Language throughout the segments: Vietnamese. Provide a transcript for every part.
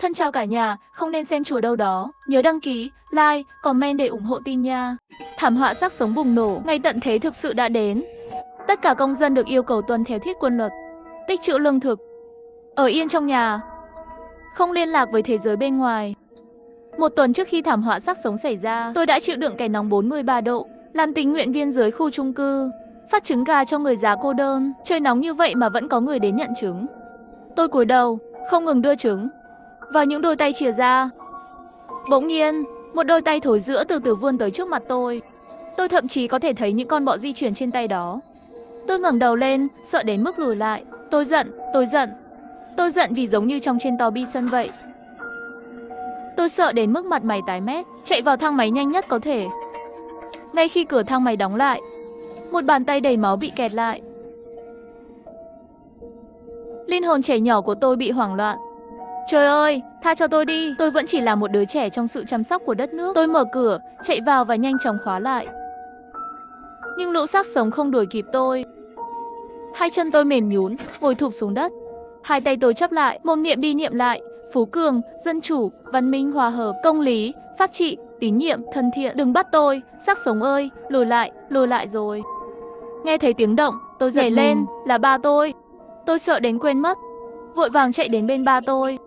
Thân chào cả nhà, không nên xem chùa đâu đó. Nhớ đăng ký, like, comment để ủng hộ team nha. Thảm họa xác sống bùng nổ, ngày tận thế thực sự đã đến. Tất cả công dân được yêu cầu tuân theo thiết quân luật, tích trữ lương thực, ở yên trong nhà, không liên lạc với thế giới bên ngoài. Một tuần trước khi thảm họa xác sống xảy ra, tôi đã chịu đựng cái nóng 43 độ, làm tình nguyện viên dưới khu chung cư, phát trứng gà cho người già cô đơn. Trời nóng như vậy mà vẫn có người đến nhận trứng. Tôi cúi đầu, không ngừng đưa trứng vào những đôi tay chìa ra. Bỗng nhiên, một đôi tay thối rữa từ từ vươn tới trước mặt tôi. Tôi thậm chí có thể thấy những con bọ di chuyển trên tay đó. Tôi ngẩng đầu lên, sợ đến mức lùi lại. Tôi giận vì giống như trong trên tàu bi sân vậy. Tôi sợ đến mức mặt mày tái mét, chạy vào thang máy nhanh nhất có thể. Ngay khi cửa thang máy đóng lại, một bàn tay đầy máu bị kẹt lại. Linh hồn trẻ nhỏ của tôi bị hoảng loạn. Trời ơi, tha cho tôi đi, tôi vẫn chỉ là một đứa trẻ trong sự chăm sóc của đất nước. Tôi mở cửa, chạy vào và nhanh chóng khóa lại. Nhưng lũ xác sống không đuổi kịp tôi. Hai chân tôi mềm nhũn, ngồi thụp xuống đất. Hai tay tôi chắp lại, mồm niệm đi niệm lại. Phú cường, dân chủ, văn minh, hòa hợp, công lý, pháp trị, tín nhiệm, thân thiện. Đừng bắt tôi, xác sống ơi, lùi lại rồi. Nghe thấy tiếng động, tôi nhảy lên, là ba tôi. Tôi sợ đến quên mất, vội vàng chạy đến bên ba tôi,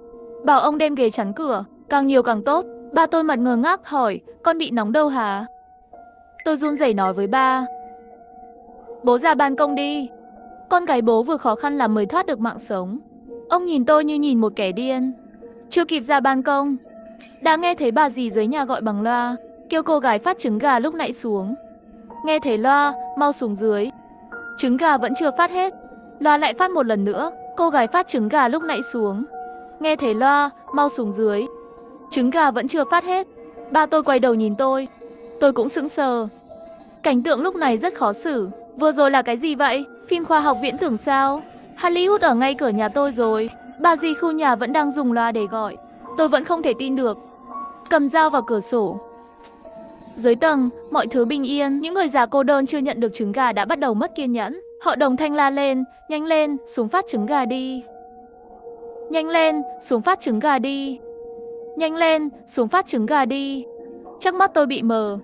bảo ông đem ghế chắn cửa, càng nhiều càng tốt. Ba tôi mặt ngơ ngác hỏi, con bị nóng đâu hả? Tôi run rẩy nói với ba, bố ra ban công đi. Con gái bố vừa khó khăn lắm mới thoát được mạng sống. Ông nhìn tôi như nhìn một kẻ điên. Chưa kịp ra ban công, đã nghe thấy bà dì dưới nhà gọi bằng loa, kêu cô gái phát trứng gà lúc nãy xuống. Nghe thấy loa, mau xuống dưới. Trứng gà vẫn chưa phát hết. Loa lại phát một lần nữa, cô gái phát trứng gà lúc nãy xuống. Nghe thấy loa, mau xuống dưới. Trứng gà vẫn chưa phát hết. Ba tôi quay đầu nhìn tôi cũng sững sờ. Cảnh tượng lúc này rất khó xử. Vừa rồi là cái gì vậy? Phim khoa học viễn tưởng sao? Hollywood ở ngay cửa nhà tôi rồi. Bà dì khu nhà vẫn đang dùng loa để gọi. Tôi vẫn không thể tin được. Cầm dao vào cửa sổ. Dưới tầng, mọi thứ bình yên. Những người già cô đơn chưa nhận được trứng gà đã bắt đầu mất kiên nhẫn. Họ đồng thanh la lên, nhanh lên, xuống phát trứng gà đi. Nhanh lên, xuống phát trứng gà đi. Nhanh lên, xuống phát trứng gà đi. Chắc mắt tôi bị mờ.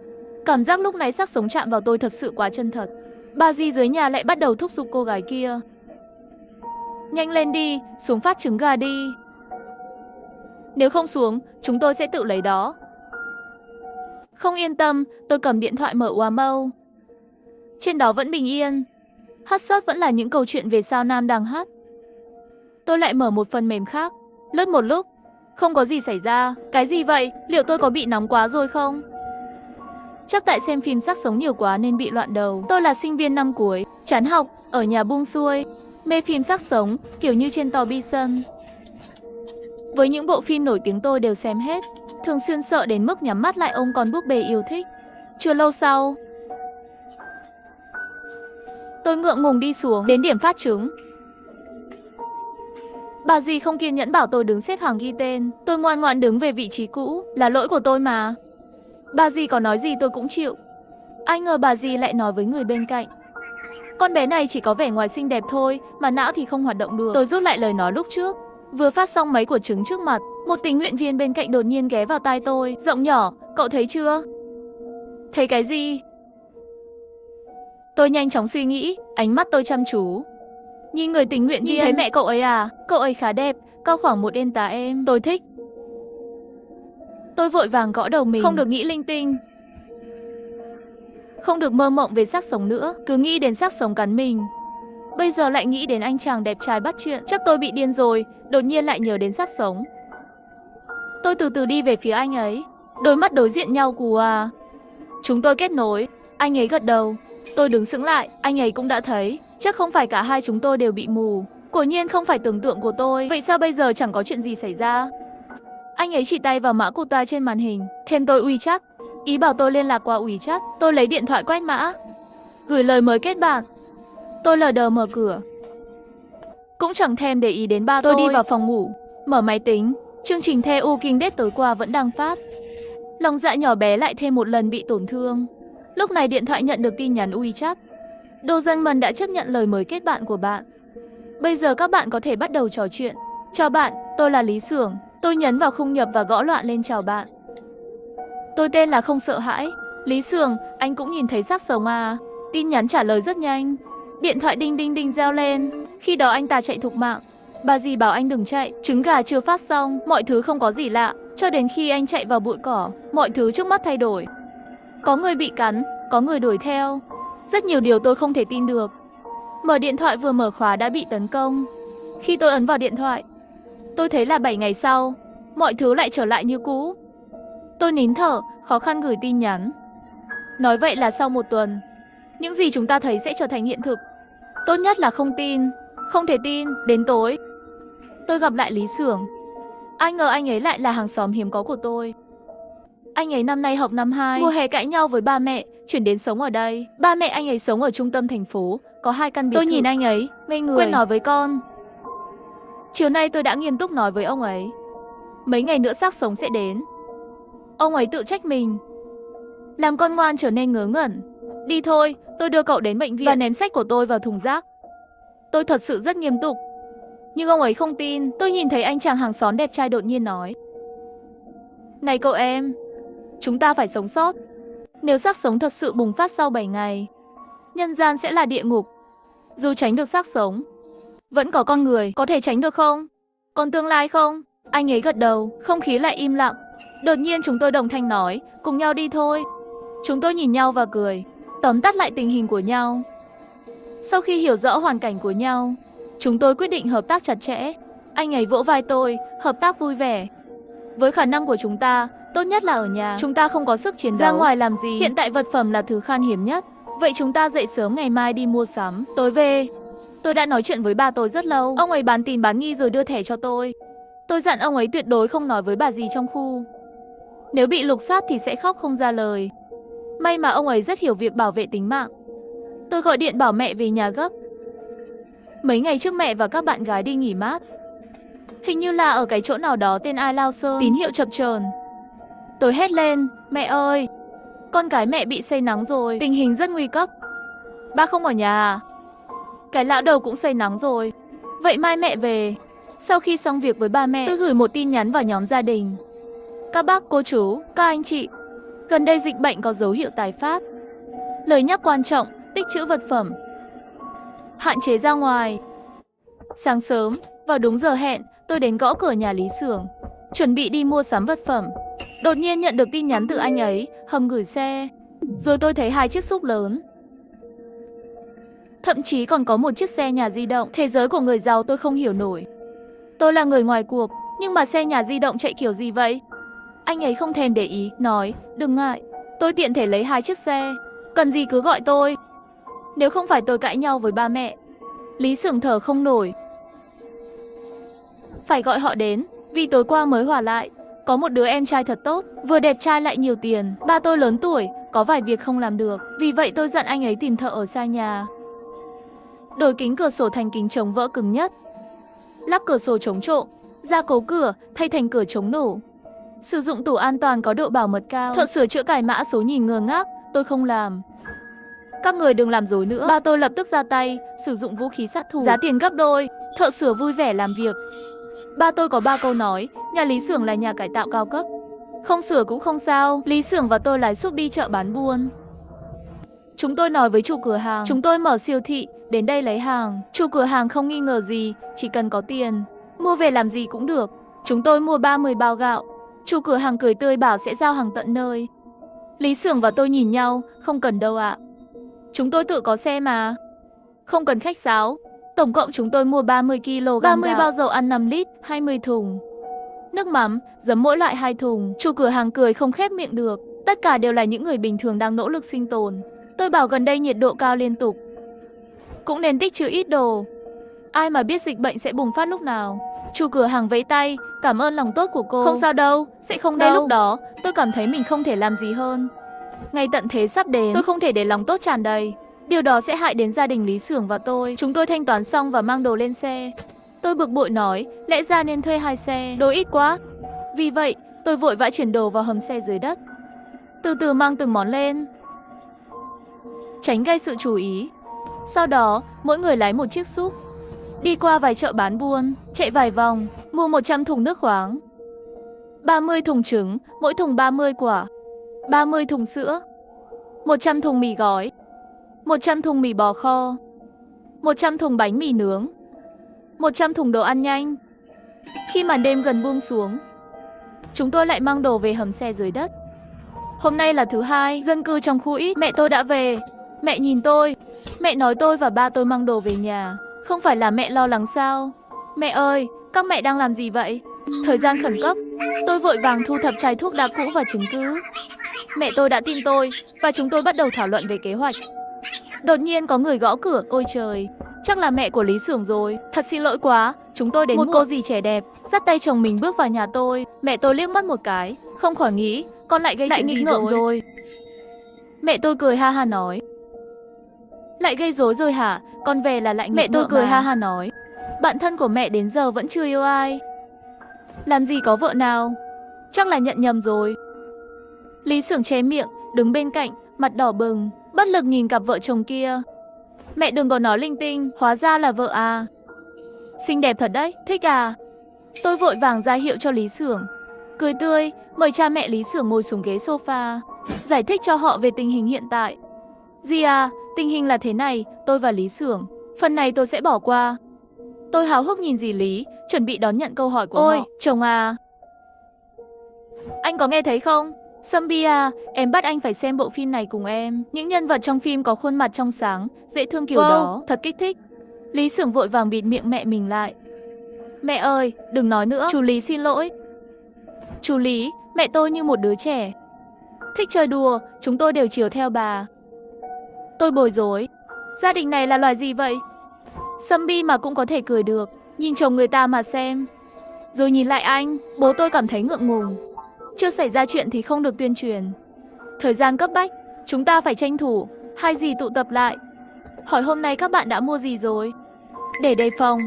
Cảm giác lúc nãy xác sống chạm vào tôi thật sự quá chân thật. Bà dì dưới nhà lại bắt đầu thúc giục cô gái kia. Nhanh lên đi, xuống phát trứng gà đi. Nếu không xuống, chúng tôi sẽ tự lấy đó. Không yên tâm, tôi cầm điện thoại mở Wamo. Trên đó vẫn bình yên. Hot search vẫn là những câu chuyện về sao Nam đang hát. Tôi lại mở một phần mềm khác. Lướt một lúc, không có gì xảy ra. Cái gì vậy? Liệu tôi có bị nóng quá rồi không? Chắc tại xem phim xác sống nhiều quá nên bị loạn đầu. Tôi là sinh viên năm cuối, chán học, ở nhà buông xuôi, mê phim xác sống, kiểu như trên tàu Bison. Với những bộ phim nổi tiếng tôi đều xem hết, thường xuyên sợ đến mức nhắm mắt lại ôm con búp bê yêu thích. Chưa lâu sau, tôi ngượng ngùng đi xuống đến điểm phát trứng. Bà dì không kiên nhẫn bảo tôi đứng xếp hàng ghi tên. Tôi ngoan ngoãn đứng về vị trí cũ, là lỗi của tôi mà. Bà dì có nói gì tôi cũng chịu. Ai ngờ bà dì lại nói với người bên cạnh, con bé này chỉ có vẻ ngoài xinh đẹp thôi, mà não thì không hoạt động được. Tôi rút lại lời nói lúc trước. Vừa phát xong mấy quả trứng trước mặt, một tình nguyện viên bên cạnh đột nhiên ghé vào tai tôi, giọng nhỏ, cậu thấy chưa? Thấy cái gì? Tôi nhanh chóng suy nghĩ, ánh mắt tôi chăm chú. Nhìn người tình nguyện viên. Nhìn thấy mẹ cậu ấy à? Cậu ấy khá đẹp, cao khoảng 1m8 em. Tôi thích. Tôi vội vàng gõ đầu mình. Không được nghĩ linh tinh. Không được mơ mộng về xác sống nữa. Cứ nghĩ đến xác sống cắn mình. Bây giờ lại nghĩ đến anh chàng đẹp trai bắt chuyện. Chắc tôi bị điên rồi. Đột nhiên lại nhớ đến xác sống. Tôi từ từ đi về phía anh ấy. Đôi mắt đối diện nhau cù à. Chúng tôi kết nối. Anh ấy gật đầu. Tôi đứng sững lại. Anh ấy cũng đã thấy. Chắc không phải cả hai chúng tôi đều bị mù. Quả nhiên không phải tưởng tượng của tôi. Vậy sao bây giờ chẳng có chuyện gì xảy ra? Anh ấy chỉ tay vào mã quota trên màn hình. Thêm tôi WeChat. Ý bảo tôi liên lạc qua WeChat. Tôi lấy điện thoại quét mã, gửi lời mời kết bạn. Tôi lờ đờ mở cửa. Cũng chẳng thèm để ý đến ba tôi. Đi vào phòng ngủ, mở máy tính. Chương trình The Walking Dead tối qua vẫn đang phát. Lòng dạ nhỏ bé lại thêm một lần bị tổn thương. Lúc này điện thoại nhận được tin nhắn WeChat. Doraemon đã chấp nhận lời mời kết bạn của bạn. Bây giờ các bạn có thể bắt đầu trò chuyện. Chào bạn, tôi là Lý Sưởng. Tôi nhấn vào khung nhập và gõ loạn lên chào bạn. Tôi tên là Không Sợ Hãi. Lý Sường, anh cũng nhìn thấy xác sống à? Tin nhắn trả lời rất nhanh. Điện thoại đinh đinh đinh reo lên. Khi đó anh ta chạy thục mạng. Bà dì bảo anh đừng chạy, trứng gà chưa phát xong, mọi thứ không có gì lạ. Cho đến khi anh chạy vào bụi cỏ, mọi thứ trước mắt thay đổi. Có người bị cắn, có người đuổi theo. Rất nhiều điều tôi không thể tin được. Mở điện thoại vừa mở khóa đã bị tấn công. Khi tôi ấn vào điện thoại, tôi thấy là 7 ngày sau, mọi thứ lại trở lại như cũ. Tôi nín thở, khó khăn gửi tin nhắn. Nói vậy là sau một tuần, những gì chúng ta thấy sẽ trở thành hiện thực. Tốt nhất là không tin, không thể tin. Đến tối, tôi gặp lại Lý Sưởng. Ai ngờ anh ấy lại là hàng xóm hiếm có của tôi. Anh ấy năm nay học năm 2, mùa hè cãi nhau với ba mẹ, chuyển đến sống ở đây. Ba mẹ anh ấy sống ở trung tâm thành phố, có 2 căn biệt thự. Tôi nhìn anh ấy, ngây người, quên nói với con. Chiều nay tôi đã nghiêm túc nói với ông ấy. Mấy ngày nữa xác sống sẽ đến. Ông ấy tự trách mình, làm con ngoan trở nên ngớ ngẩn. Đi thôi, tôi đưa cậu đến bệnh viện và ném sách của tôi vào thùng rác. Tôi thật sự rất nghiêm túc. Nhưng ông ấy không tin. Tôi nhìn thấy anh chàng hàng xóm đẹp trai đột nhiên nói: Này cậu em, chúng ta phải sống sót. Nếu xác sống thật sự bùng phát sau 7 ngày, nhân gian sẽ là địa ngục. Dù tránh được xác sống, vẫn có con người, có thể tránh được không? Còn tương lai không? Anh ấy gật đầu, không khí lại im lặng. Đột nhiên chúng tôi đồng thanh nói: Cùng nhau đi thôi. Chúng tôi nhìn nhau và cười, tóm tắt lại tình hình của nhau. Sau khi hiểu rõ hoàn cảnh của nhau, chúng tôi quyết định hợp tác chặt chẽ. Anh ấy vỗ vai tôi, hợp tác vui vẻ. Với khả năng của chúng ta, tốt nhất là ở nhà. Chúng ta không có sức chiến đấu. Ra ngoài làm gì? Hiện tại vật phẩm là thứ khan hiếm nhất. Vậy chúng ta dậy sớm ngày mai đi mua sắm. Tối về, tôi đã nói chuyện với bà tôi rất lâu. Ông ấy bán tín bán nghi rồi đưa thẻ cho tôi. Tôi dặn ông ấy tuyệt đối không nói với bà gì trong khu. Nếu bị lục soát thì sẽ khóc không ra lời. May mà ông ấy rất hiểu việc bảo vệ tính mạng. Tôi gọi điện bảo mẹ về nhà gấp. Mấy ngày trước mẹ và các bạn gái đi nghỉ mát. Hình như là ở cái chỗ nào đó tên Ai Lao Sơn. Tín hiệu chập chờn. Tôi hét lên: Mẹ ơi, con gái mẹ bị say nắng rồi, tình hình rất nguy cấp. Ba không ở nhà à? Cái lão đầu cũng say nắng rồi. Vậy mai mẹ về. Sau khi xong việc với ba mẹ, tôi gửi một tin nhắn vào nhóm gia đình. Các bác, cô chú, các anh chị, gần đây dịch bệnh có dấu hiệu tái phát. Lời nhắc quan trọng, tích trữ vật phẩm, hạn chế ra ngoài. Sáng sớm, vào đúng giờ hẹn, tôi đến gõ cửa nhà Lý Sưởng, chuẩn bị đi mua sắm vật phẩm. Đột nhiên nhận được tin nhắn từ anh ấy, hầm gửi xe. Rồi tôi thấy 2 chiếc SUV lớn. Thậm chí còn có một chiếc xe nhà di động. Thế giới của người giàu tôi không hiểu nổi. Tôi là người ngoài cuộc, nhưng mà xe nhà di động chạy kiểu gì vậy? Anh ấy không thèm để ý, nói: Đừng ngại, tôi tiện thể lấy 2 chiếc xe. Cần gì cứ gọi tôi. Nếu không phải tôi cãi nhau với ba mẹ. Lý Sưởng thở không nổi. Phải gọi họ đến, vì tối qua mới hòa lại. Có một đứa em trai thật tốt, vừa đẹp trai lại nhiều tiền. Ba tôi lớn tuổi, có vài việc không làm được. Vì vậy tôi dặn anh ấy tìm thợ ở xa nhà. Đổi kính cửa sổ thành kính chống vỡ cứng nhất. Lắp cửa sổ chống trộm, gia cố cửa, thay thành cửa chống nổ. Sử dụng tủ an toàn có độ bảo mật cao. Thợ sửa chữa cài mã số nhìn ngơ ngác, tôi không làm. Các người đừng làm dối nữa. Ba tôi lập tức ra tay, sử dụng vũ khí sát thủ. Giá tiền gấp đôi, thợ sửa vui vẻ làm việc. Ba tôi có 3 câu nói, nhà Lý Sưởng là nhà cải tạo cao cấp. Không sửa cũng không sao. Lý Sưởng và tôi lái xúc đi chợ bán buôn. Chúng tôi nói với chủ cửa hàng, chúng tôi mở siêu thị, đến đây lấy hàng. Chủ cửa hàng không nghi ngờ gì, chỉ cần có tiền, mua về làm gì cũng được. Chúng tôi mua 30 bao gạo. Chủ cửa hàng cười tươi bảo sẽ giao hàng tận nơi. Lý Sưởng và tôi nhìn nhau, không cần đâu ạ. Chúng tôi tự có xe mà. Không cần khách sáo. Tổng cộng chúng tôi mua 30 kg 30 bao dầu ăn 5 lít, 20 thùng. Nước mắm, giấm mỗi loại 2 thùng. Chủ cửa hàng cười không khép miệng được. Tất cả đều là những người bình thường đang nỗ lực sinh tồn. Tôi bảo gần đây nhiệt độ cao liên tục, cũng nên tích trữ ít đồ. Ai mà biết dịch bệnh sẽ bùng phát lúc nào. Chủ cửa hàng vẫy tay, cảm ơn lòng tốt của cô. Không sao đâu, sẽ không đâu. Ngay lúc đó, tôi cảm thấy mình không thể làm gì hơn. Ngày tận thế sắp đến, tôi không thể để lòng tốt tràn đầy. Điều đó sẽ hại đến gia đình Lý Sưởng và tôi. Chúng tôi thanh toán xong và mang đồ lên xe. Tôi bực bội nói, lẽ ra nên thuê 2 xe, đồ ít quá. Vì vậy, tôi vội vã chuyển đồ vào hầm xe dưới đất. Từ từ mang từng món lên, tránh gây sự chú ý. Sau đó, mỗi người lái một chiếc SUV, đi qua vài chợ bán buôn, chạy vài vòng, mua 100 thùng nước khoáng. 30 thùng trứng, mỗi thùng 30 quả. 30 thùng sữa. 100 thùng mì gói. 100 thùng mì bò kho. 100 thùng bánh mì nướng. 100 thùng đồ ăn nhanh. Khi màn đêm gần buông xuống, chúng tôi lại mang đồ về hầm xe dưới đất. Hôm nay là thứ hai, dân cư trong khu ít, mẹ tôi đã về. Mẹ nhìn tôi, mẹ nói tôi và ba tôi mang đồ về nhà. Không phải là mẹ lo lắng sao? Mẹ ơi, các mẹ đang làm gì vậy? Thời gian khẩn cấp, tôi vội vàng thu thập chai thuốc đã cũ và chứng cứ. Mẹ tôi đã tin tôi và chúng tôi bắt đầu thảo luận về kế hoạch. Đột nhiên có người gõ cửa, ôi trời, chắc là mẹ của Lý Xưởng rồi. Thật xin lỗi quá, chúng tôi đến muộn. Một cô dì trẻ đẹp dắt tay chồng mình bước vào nhà tôi. Mẹ tôi liếc mắt một cái, không khỏi nghĩ con lại gây chuyện gì rồi. Mẹ tôi cười ha ha nói, lại gây rối rồi hả? Con về là lại nghịch. Mẹ tôi cười ha ha nói, bạn thân của mẹ đến giờ vẫn chưa yêu ai. Làm gì có vợ nào? Chắc là nhận nhầm rồi. Lý Xưởng che miệng, đứng bên cạnh, mặt đỏ bừng, bất lực nhìn cặp vợ chồng kia. Mẹ đừng có nói linh tinh, hóa ra là vợ à? Xinh đẹp thật đấy, thích à? Tôi vội vàng ra hiệu cho Lý Xưởng, cười tươi, mời cha mẹ Lý Xưởng ngồi xuống ghế sofa, giải thích cho họ về tình hình hiện tại. Dì à, tình hình là thế này, tôi và Lý Xưởng, phần này tôi sẽ bỏ qua. Tôi háo hức nhìn dì Lý, chuẩn bị đón nhận câu hỏi của họ. Ôi, chồng à, anh có nghe thấy không? Sambi à, em bắt anh phải xem bộ phim này cùng em. Những nhân vật trong phim có khuôn mặt trong sáng, dễ thương kiểu đó, thật kích thích. Lý Xưởng vội vàng bịt miệng mẹ mình lại. Mẹ ơi, đừng nói nữa, chú Lý xin lỗi. Chú Lý, mẹ tôi như một đứa trẻ, thích chơi đùa, chúng tôi đều chiều theo bà. Tôi bối rối, gia đình này là loài gì vậy? Sambi mà cũng có thể cười được, nhìn chồng người ta mà xem. Rồi nhìn lại anh, bố tôi cảm thấy ngượng ngùng. Chưa xảy ra chuyện thì không được tuyên truyền. Thời gian cấp bách, chúng ta phải tranh thủ. Hai dì tụ tập lại, hỏi hôm nay các bạn đã mua gì rồi, để đề phòng.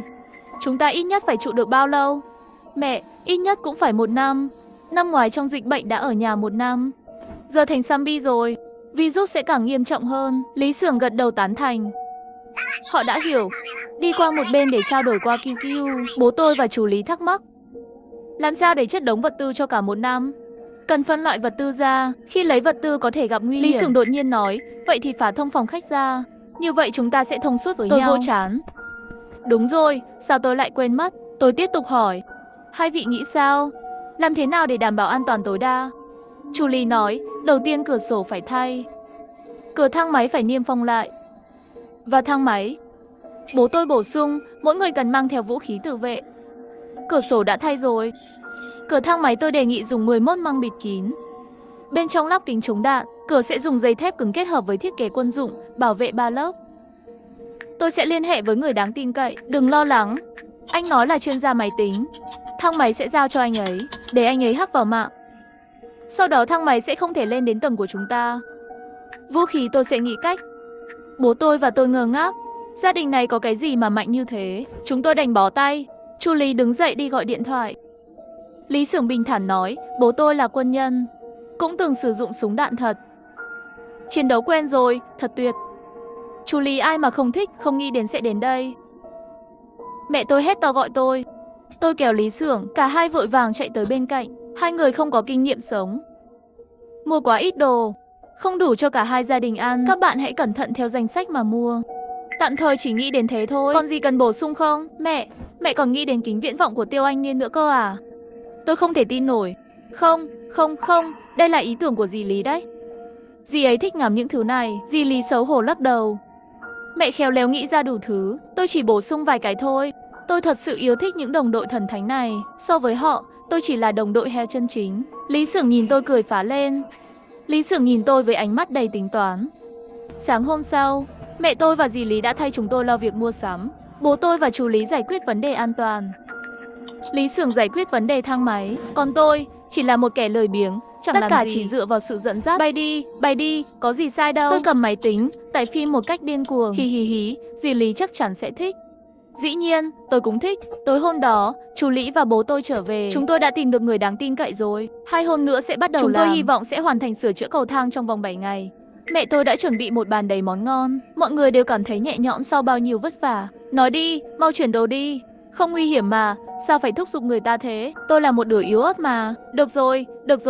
Chúng ta ít nhất phải trụ được bao lâu? Mẹ, ít nhất cũng phải 1 năm. Năm ngoái trong dịch bệnh đã ở nhà 1 năm. Giờ thành zombie rồi, virus sẽ càng nghiêm trọng hơn. Lý Xưởng gật đầu tán thành. Họ đã hiểu. Đi qua một bên để trao đổi qua QQ. Bố tôi và chú Lý thắc mắc, làm sao để chất đống vật tư cho cả 1 năm? Cần phân loại vật tư ra, khi lấy vật tư có thể gặp nguy hiểm. Lý Xưởng đột nhiên nói, vậy thì phá thông phòng khách ra. Như vậy chúng ta sẽ thông suốt với nhau. Tôi vô chán. Đúng rồi, sao tôi lại quên mất? Tôi tiếp tục hỏi, hai vị nghĩ sao? Làm thế nào để đảm bảo an toàn tối đa? Chú Lý nói, đầu tiên cửa sổ phải thay. Cửa thang máy phải niêm phong lại. Và thang máy. Bố tôi bổ sung, mỗi người cần mang theo vũ khí tự vệ. Cửa sổ đã thay rồi. Cửa thang máy tôi đề nghị dùng 11 măng bịt kín. Bên trong lắp kính chống đạn, cửa sẽ dùng dây thép cứng kết hợp với thiết kế quân dụng, bảo vệ 3 lớp. Tôi sẽ liên hệ với người đáng tin cậy, đừng lo lắng. Anh nói là chuyên gia máy tính. Thang máy sẽ giao cho anh ấy, để anh ấy hack vào mạng. Sau đó thang máy sẽ không thể lên đến tầng của chúng ta. Vũ khí tôi sẽ nghĩ cách. Bố tôi và tôi ngơ ngác. Gia đình này có cái gì mà mạnh như thế? Chúng tôi đành bó tay. Chú Lý đứng dậy đi gọi điện thoại. Lý Xưởng bình thản nói, bố tôi là quân nhân, cũng từng sử dụng súng đạn thật. Chiến đấu quen rồi, thật tuyệt. Chú Lý ai mà không thích, không nghĩ đến sẽ đến đây. Mẹ tôi hét to gọi tôi. Tôi kéo Lý Xưởng, cả hai vội vàng chạy tới bên cạnh. Hai người không có kinh nghiệm sống. Mua quá ít đồ, không đủ cho cả hai gia đình ăn. Các bạn hãy cẩn thận theo danh sách mà mua. Tạm thời chỉ nghĩ đến thế thôi. Còn gì cần bổ sung không? Mẹ còn nghĩ đến kính viễn vọng của Tiêu Anh Niên nữa cơ à? Tôi không thể tin nổi. Không, đây là ý tưởng của dì Lý đấy. Dì ấy thích ngắm những thứ này. Dì Lý xấu hổ lắc đầu. Mẹ khéo léo nghĩ ra đủ thứ, tôi chỉ bổ sung vài cái thôi. Tôi thật sự yêu thích những đồng đội thần thánh này. So với họ, tôi chỉ là đồng đội heo chân chính. Lý Xưởng nhìn tôi cười phá lên. Lý Xưởng nhìn tôi với ánh mắt đầy tính toán. Sáng hôm sau, mẹ tôi và dì Lý đã thay chúng tôi lo việc mua sắm. Bố tôi và chú Lý giải quyết vấn đề an toàn. Lý Xưởng giải quyết vấn đề thang máy. Còn tôi chỉ là một kẻ lười biếng, chẳng tất cả chỉ dựa vào sự dẫn dắt. Bay đi, có gì sai đâu. Tôi cầm máy tính, tải phim một cách điên cuồng. Hí, dì Lý chắc chắn sẽ thích. Dĩ nhiên, tôi cũng thích. Tối hôm đó, chú Lý và bố tôi trở về. Chúng tôi đã tìm được người đáng tin cậy rồi. 2 hôm nữa sẽ bắt đầu làm. Chúng tôi hy vọng sẽ hoàn thành sửa chữa cầu thang trong vòng 7 ngày. Mẹ tôi đã chuẩn bị một bàn đầy món ngon. Mọi người đều cảm thấy nhẹ nhõm sau bao nhiêu vất vả. Nói đi, mau chuyển đồ đi. Không nguy hiểm mà, Sao phải thúc giục người ta thế? Tôi là một đứa yếu ớt mà. Được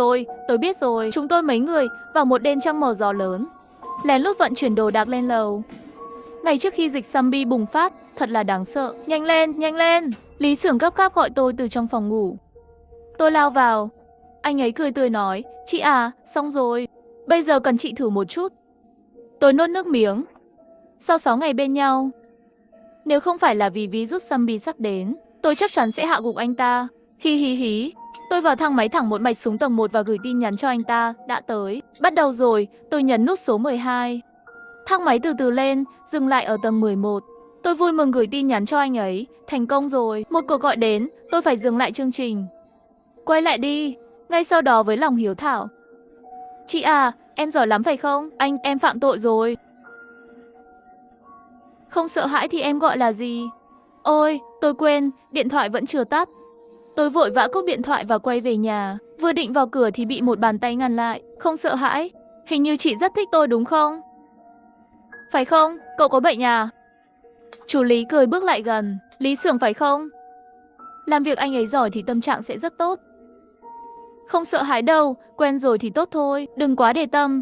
rồi, tôi biết rồi. Chúng tôi mấy người vào một đêm trăng mờ gió lớn, lén lút vận chuyển đồ đạc lên lầu. Ngày trước khi dịch zombie bùng phát, thật là đáng sợ. Nhanh lên, nhanh lên. Lý Xưởng gấp gáp gọi tôi từ trong phòng ngủ. Tôi lao vào. Anh ấy cười tươi nói, chị à, xong rồi. Bây giờ cần chị thử một chút. Tôi nuốt nước miếng. Sau 6 ngày bên nhau, nếu không phải là vì virus zombie sắp đến, tôi chắc chắn sẽ hạ gục anh ta. Hi hi hí. Tôi vào thang máy thẳng một mạch xuống tầng 1 và gửi tin nhắn cho anh ta. Đã tới. Bắt đầu rồi. Tôi nhấn nút số 12. Thang máy từ từ lên, dừng lại ở tầng 11. Tôi vui mừng gửi tin nhắn cho anh ấy. Thành công rồi. Một cuộc gọi đến. Tôi phải dừng lại chương trình. Quay lại đi. Ngay sau đó với lòng hiếu thảo. Chị à, em giỏi lắm phải không? Em phạm tội rồi. Không sợ hãi thì em gọi là gì? Ôi, tôi quên, điện thoại vẫn chưa tắt. Tôi vội vã cúp điện thoại và quay về nhà. Vừa định vào cửa thì bị một bàn tay ngăn lại. Không sợ hãi. Hình như chị rất thích tôi đúng không? Phải không? Cậu có bệnh à? Chú Lý cười bước lại gần. Lý Xưởng phải không? Làm việc anh ấy giỏi thì tâm trạng sẽ rất tốt. Không sợ hãi đâu, quen rồi thì tốt thôi, đừng quá để tâm.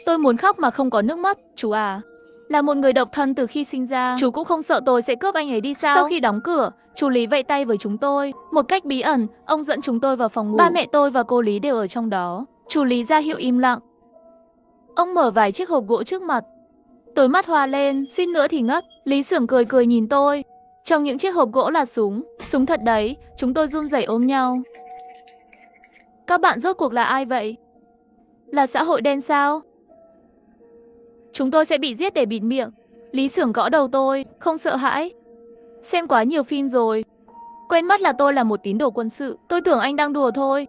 Tôi muốn khóc mà không có nước mắt, chú à. Là một người độc thân từ khi sinh ra, chú cũng không sợ tôi sẽ cướp anh ấy đi sao? Sau khi đóng cửa, chú Lý vẫy tay với chúng tôi. Một cách bí ẩn, ông dẫn chúng tôi vào phòng ngủ. Ba mẹ tôi và cô Lý đều ở trong đó. Chú Lý ra hiệu im lặng. Ông mở vài chiếc hộp gỗ trước mặt. Tôi mắt hoa lên, suýt nữa thì ngất. Lý Xưởng cười cười nhìn tôi. Trong những chiếc hộp gỗ là súng. Súng thật đấy, chúng tôi run rẩy ôm nhau. Các bạn rốt cuộc là ai vậy? Là xã hội đen sao? Chúng tôi sẽ bị giết để bịt miệng. Lý Xưởng gõ đầu tôi, không sợ hãi. Xem quá nhiều phim rồi. Quên mất là tôi là một tín đồ quân sự. Tôi tưởng anh đang đùa thôi.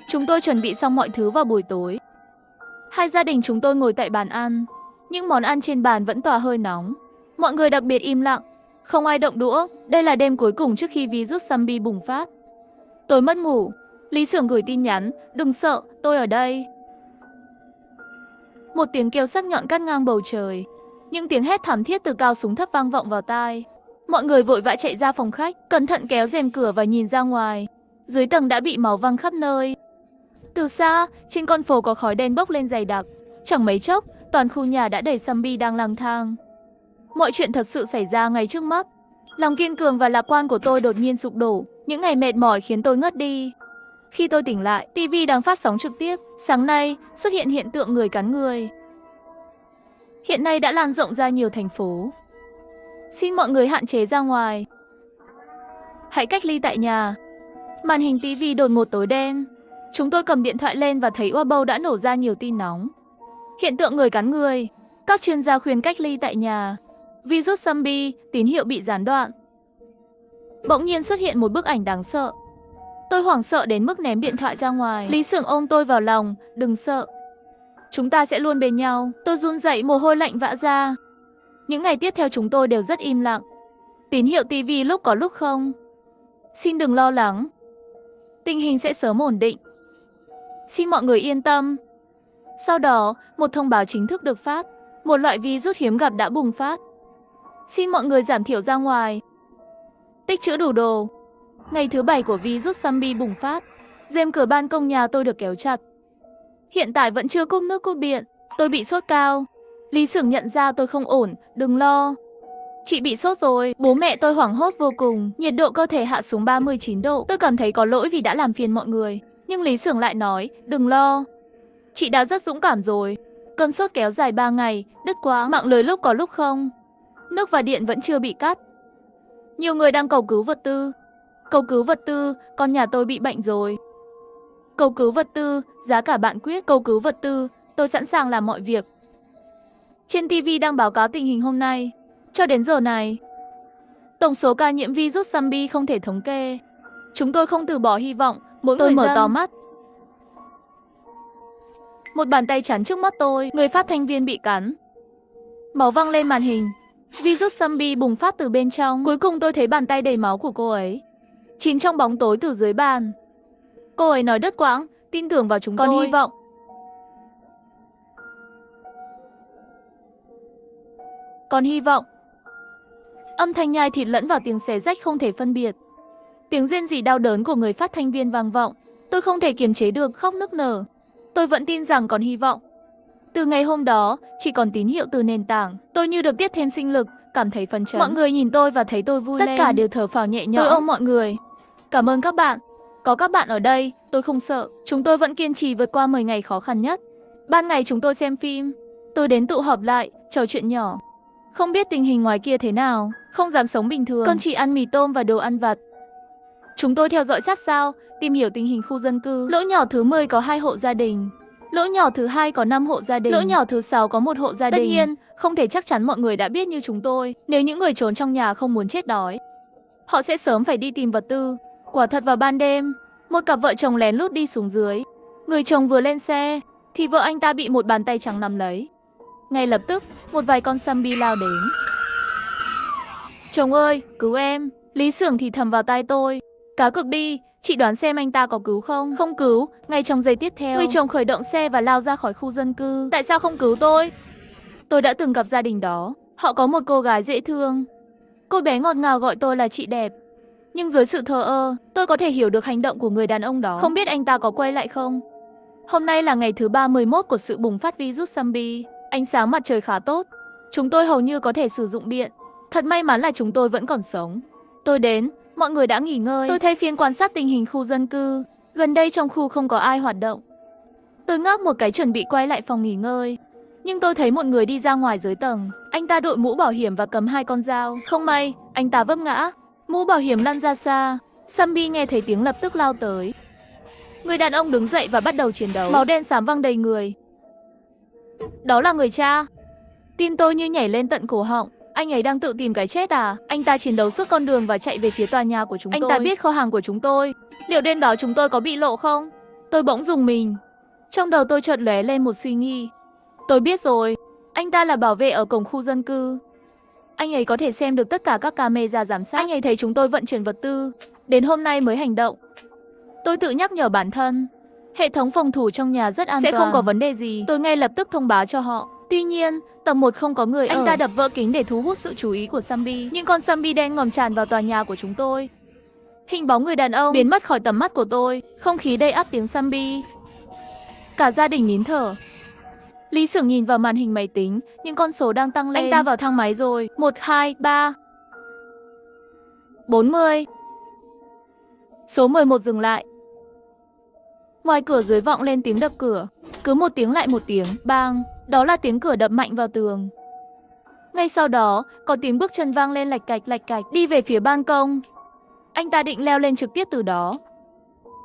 Chúng tôi chuẩn bị xong mọi thứ vào buổi tối. Hai gia đình chúng tôi ngồi tại bàn ăn. Những món ăn trên bàn vẫn tỏa hơi nóng. Mọi người đặc biệt im lặng. Không ai động đũa. Đây là đêm cuối cùng trước khi virus zombie bùng phát. Tôi mất ngủ. Lý Xưởng gửi tin nhắn, đừng sợ, tôi ở đây. Một tiếng kêu sắc nhọn cắt ngang bầu trời. Những tiếng hét thảm thiết từ cao súng thấp vang vọng vào tai. Mọi người vội vã chạy ra phòng khách, cẩn thận kéo rèm cửa và nhìn ra ngoài. Dưới tầng đã bị máu văng khắp nơi. Từ xa, trên con phố có khói đen bốc lên dày đặc. Chẳng mấy chốc, toàn khu nhà đã đầy zombie đang lang thang. Mọi chuyện thật sự xảy ra ngay trước mắt. Lòng kiên cường và lạc quan của tôi đột nhiên sụp đổ. Những ngày mệt mỏi khiến tôi ngất đi. Khi tôi tỉnh lại, TV đang phát sóng trực tiếp. Sáng nay, xuất hiện hiện tượng người cắn người. Hiện nay đã lan rộng ra nhiều thành phố. Xin mọi người hạn chế ra ngoài. Hãy cách ly tại nhà. Màn hình TV đột ngột tối đen. Chúng tôi cầm điện thoại lên và thấy Weibo đã nổ ra nhiều tin nóng. Hiện tượng người cắn người. Các chuyên gia khuyên cách ly tại nhà. Virus zombie, tín hiệu bị gián đoạn. Bỗng nhiên xuất hiện một bức ảnh đáng sợ. Tôi hoảng sợ đến mức ném điện thoại ra ngoài. Lý Xưởng ôm tôi vào lòng, đừng sợ. Chúng ta sẽ luôn bên nhau. Tôi run rẩy, mồ hôi lạnh vã ra. Những ngày tiếp theo chúng tôi đều rất im lặng. Tín hiệu TV lúc có lúc không. Xin đừng lo lắng. Tình hình sẽ sớm ổn định. Xin mọi người yên tâm. Sau đó, một thông báo chính thức được phát. Một loại virus hiếm gặp đã bùng phát. Xin mọi người giảm thiểu ra ngoài. Tích trữ đủ đồ. Ngày thứ 7 của virus zombie bùng phát. Rèm cửa ban công nhà tôi được kéo chặt. Hiện tại vẫn chưa cúp nước cúp điện. Tôi bị sốt cao. Lý Xưởng nhận ra tôi không ổn, đừng lo. Chị bị sốt rồi. Bố mẹ tôi hoảng hốt vô cùng. Nhiệt độ cơ thể hạ xuống 39 độ. Tôi cảm thấy có lỗi vì đã làm phiền mọi người. Nhưng Lý Xưởng lại nói, đừng lo. Chị đã rất dũng cảm rồi. Cơn sốt kéo dài 3 ngày, đứt quãng, mạng lưới lúc có lúc không. Nước và điện vẫn chưa bị cắt. Nhiều người đang cầu cứu vật tư. Cầu cứu vật tư, con nhà tôi bị bệnh rồi. Cầu cứu vật tư, giá cả bạn quyết. Cầu cứu vật tư, tôi sẵn sàng làm mọi việc. Trên TV đang báo cáo tình hình hôm nay. Cho đến giờ này, tổng số ca nhiễm virus zombie không thể thống kê. Chúng tôi không từ bỏ hy vọng, mỗi người mở to mắt. Một bàn tay chắn trước mắt tôi, người phát thanh viên bị cắn. Máu văng lên màn hình. Virus zombie bùng phát từ bên trong. Cuối cùng tôi thấy bàn tay đầy máu của cô ấy. Chìm trong bóng tối từ dưới bàn. Cô ấy nói đứt quãng, tin tưởng vào chúng tôi. Còn hy vọng. Còn hy vọng. Âm thanh nhai thịt lẫn vào tiếng xé rách không thể phân biệt. Tiếng rên rỉ đau đớn của người phát thanh viên vang vọng. Tôi không thể kiềm chế được khóc nức nở. Tôi vẫn tin rằng còn hy vọng. Từ ngày hôm đó, chỉ còn tín hiệu từ nền tảng. Tôi như được tiếp thêm sinh lực, cảm thấy phấn chấn. Mọi người nhìn tôi và thấy tôi vui lên. Tất cả đều thở phào nhẹ nhõm. Tôi ôm mọi người. Cảm ơn các bạn. Có các bạn ở đây, tôi không sợ. Chúng tôi vẫn kiên trì vượt qua 10 ngày khó khăn nhất. Ban ngày chúng tôi xem phim. Tôi đến tụ họp lại, trò chuyện nhỏ. Không biết tình hình ngoài kia thế nào, không dám sống bình thường. Con chỉ ăn mì tôm và đồ ăn vặt. Chúng tôi theo dõi sát sao, tìm hiểu tình hình khu dân cư. Lỗ nhỏ thứ 10 có 2 hộ gia đình. Lỗ nhỏ thứ 2 có 5 hộ gia đình. Lỗ nhỏ thứ 6 có 1 hộ gia đình. Tất nhiên, không thể chắc chắn mọi người đã biết như chúng tôi. Nếu những người trốn trong nhà không muốn chết đói, họ sẽ sớm phải đi tìm vật tư. Quả thật vào ban đêm, một cặp vợ chồng lén lút đi xuống dưới. Người chồng vừa lên xe, thì vợ anh ta bị một bàn tay trắng nắm lấy. Ngay lập tức, một vài con zombie lao đến. Chồng ơi, cứu em. Lý Xưởng thì thầm vào tai tôi. Cá cực đi, chị đoán xem anh ta có cứu không? Không cứu. Ngay trong giây tiếp theo, người chồng khởi động xe và lao ra khỏi khu dân cư. Tại sao không cứu tôi? Tôi đã từng gặp gia đình đó. Họ có một cô gái dễ thương. Cô bé ngọt ngào gọi tôi là chị đẹp. Nhưng dưới sự thờ ơ, tôi có thể hiểu được hành động của người đàn ông đó. Không biết anh ta có quay lại không? Hôm nay là ngày thứ 31 của sự bùng phát virus zombie. Ánh sáng mặt trời khá tốt. Chúng tôi hầu như có thể sử dụng điện. Thật may mắn là chúng tôi vẫn còn sống. Tôi đến, mọi người đã nghỉ ngơi. Tôi thay phiên quan sát tình hình khu dân cư. Gần đây trong khu không có ai hoạt động. Tôi ngáp một cái chuẩn bị quay lại phòng nghỉ ngơi. Nhưng tôi thấy một người đi ra ngoài dưới tầng. Anh ta đội mũ bảo hiểm và cầm 2 con dao. Không may, anh ta vấp ngã. Mũ bảo hiểm lăn ra xa. Zombie nghe thấy tiếng lập tức lao tới. Người đàn ông đứng dậy và bắt đầu chiến đấu. Máu đen xám văng đầy người. Đó là người cha. Tim tôi như nhảy lên tận cổ họng. Anh ấy đang tự tìm cái chết à? Anh ta chiến đấu suốt con đường và chạy về phía tòa nhà của chúng tôi. Anh ta biết kho hàng của chúng tôi. Liệu đêm đó chúng tôi có bị lộ không? Tôi bỗng rùng mình. Trong đầu tôi chợt lóe lên một suy nghĩ. Tôi biết rồi. Anh ta là bảo vệ ở cổng khu dân cư. Anh ấy có thể xem được tất cả các camera giám sát. Anh ấy thấy chúng tôi vận chuyển vật tư. Đến hôm nay mới hành động. Tôi tự nhắc nhở bản thân. Hệ thống phòng thủ trong nhà rất an toàn. Sẽ không có vấn đề gì. Tôi ngay lập tức thông báo cho họ. Tuy nhiên, tầng 1 không có người. Anh ta đập vỡ kính để thu hút sự chú ý của zombie. Những con zombie đen ngòm tràn vào tòa nhà của chúng tôi. Hình bóng người đàn ông biến mất khỏi tầm mắt của tôi. Không khí đầy ắp tiếng zombie. Cả gia đình nín thở. Lý Xưởng nhìn vào màn hình máy tính. Những con số đang tăng lên. Anh ta vào thang máy rồi. 1, 2, 3 40. Số 11 dừng lại. Ngoài cửa dưới vọng lên tiếng đập cửa. Cứ một tiếng lại một tiếng. Bang. Đó là tiếng cửa đập mạnh vào tường. Ngay sau đó, có tiếng bước chân vang lên lạch cạch đi về phía ban công. Anh ta định leo lên trực tiếp từ đó.